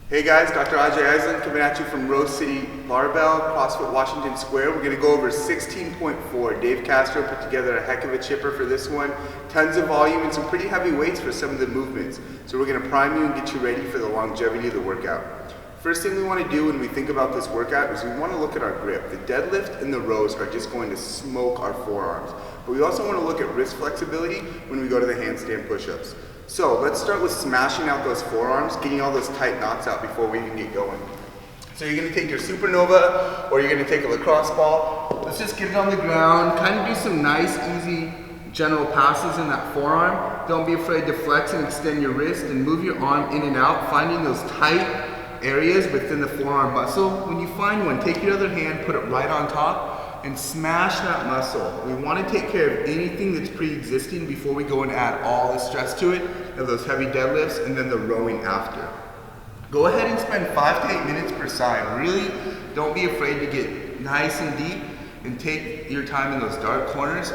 Hey guys, Dr. Ajay Iselin coming at you from Rose City Barbell, CrossFit Washington Square. We're going to go over 16.4. Dave Castro put together a heck of a chipper for this one. Tons of volume and some pretty heavy weights for some of the movements. So we're going to prime you and get you ready for the longevity of the workout. First thing we want to do when we think about this workout is we want to look at our grip. The deadlift and the rows are just going to smoke our forearms. But we also want to look at wrist flexibility when we go to the handstand push-ups. So let's start with smashing out those forearms, getting all those tight knots out before we even get going. So you're going to take your supernova or you're going to take a lacrosse ball. Let's just get it on the ground, kind of do some nice, easy general passes in that forearm. Don't be afraid to flex and extend your wrist and move your arm in and out, finding those tight areas within the forearm muscle. When you find one, take your other hand, put it right on top, and smash that muscle. We want to take care of anything that's pre-existing before we go and add all the stress to it, of those heavy deadlifts, and then the rowing after. Go ahead and spend 5 to 8 minutes per side. Really, don't be afraid to get nice and deep, and take your time in those dark corners,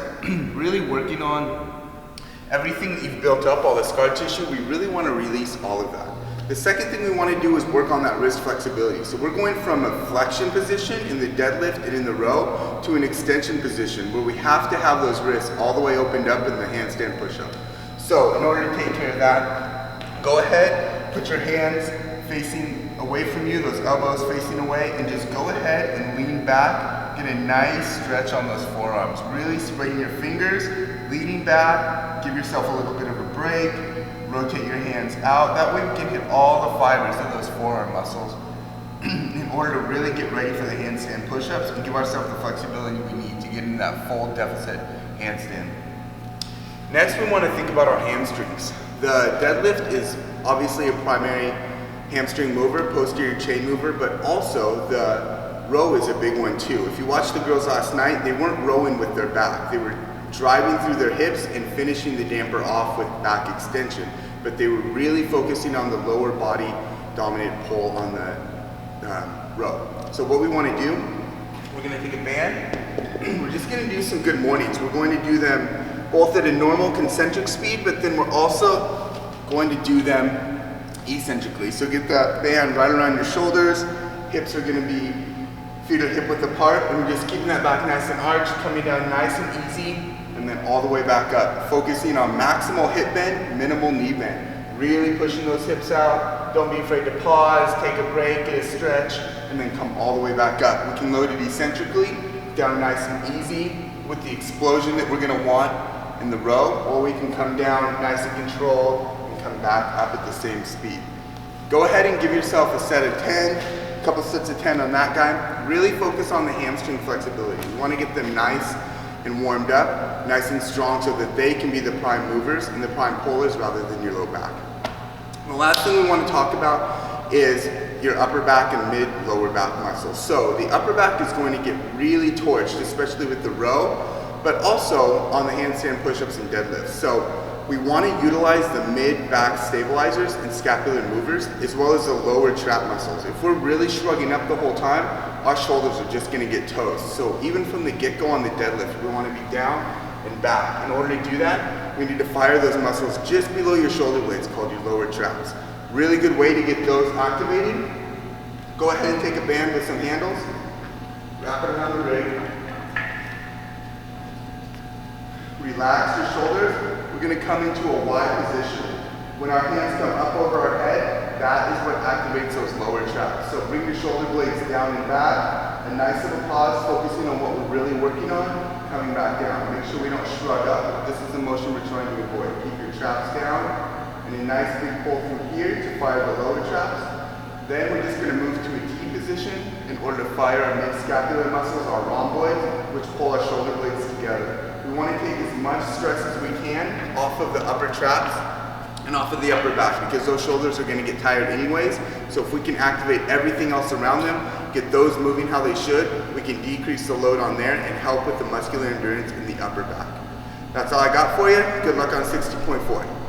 really working on everything that you've built up, all the scar tissue. We really want to release all of that. The second thing we want to do is work on that wrist flexibility. So we're going from a flexion position in the deadlift and in the row to an extension position where we have to have those wrists all the way opened up in the handstand push-up. So in order to take care of that, go ahead, put your hands facing away from you, those elbows facing away, and just go ahead and lean back. Get a nice stretch on those forearms. Really spreading your fingers, leaning back, give yourself a little bit of a break. Rotate your hands out. That way we can hit all the fibers of those forearm muscles in order to really get ready for the handstand push-ups and give ourselves the flexibility we need to get into that full deficit handstand. Next, we want to think about our hamstrings. The deadlift is obviously a primary hamstring mover, posterior chain mover, but also the row is a big one too. If you watched the girls last night, they weren't rowing with their back. They were driving through their hips and finishing the damper off with back extension. But they were really focusing on the lower body dominant pull on the row. So what we want to do, we're going to take a band. We're just going to do some good mornings. We're going to do them both at a normal concentric speed, but then we're also going to do them eccentrically. So get that band right around your shoulders. Hips are going to be feet are hip width apart, and we're just keeping that back nice and arched, coming down nice and easy, and then all the way back up. Focusing on maximal hip bend, minimal knee bend. Really pushing those hips out. Don't be afraid to pause, take a break, get a stretch, and then come all the way back up. We can load it eccentrically, down nice and easy with the explosion that we're going to want in the row, or we can come down nice and controlled and come back up at the same speed. Go ahead and give yourself a set of 10, a couple sets of 10 on that guy. Really focus on the hamstring flexibility. You want to get them nice and warmed up, nice and strong, so that they can be the prime movers and the prime pullers rather than your low back. The last thing we want to talk about is your upper back and mid-lower back muscles. So the upper back is going to get really torched, especially with the row, but also on the handstand push-ups and deadlifts. So we want to utilize the mid-back stabilizers and scapular movers, as well as the lower trap muscles. If we're really shrugging up the whole time, our shoulders are just going to get toast. So even from the get-go on the deadlift, we want to be down and back. In order to do that, we need to fire those muscles just below your shoulder blades, called your lower traps. Really good way to get those activated. Go ahead and take a band with some handles, wrap it around the rig. Relax your shoulders. We're going to come into a wide position. When our hands come up over our head, that is what activates those lower traps. So bring your shoulder blades down and back. A nice little pause, focusing on what we're really working on, coming back down. Make sure we don't shrug up. This is the motion we're trying to avoid. Keep your traps down, and a nice big pull through here to fire the lower traps. Then we're just going to move to a T position in order to fire our mid-scapular muscles, our rhomboids, which pull our shoulder blades together. We want to take as much stress as we can off of the upper traps and off of the upper back, because those shoulders are going to get tired anyways. So if we can activate everything else around them, get those moving how they should, we can decrease the load on there and help with the muscular endurance in the upper back. That's all I got for you. Good luck on 60.4.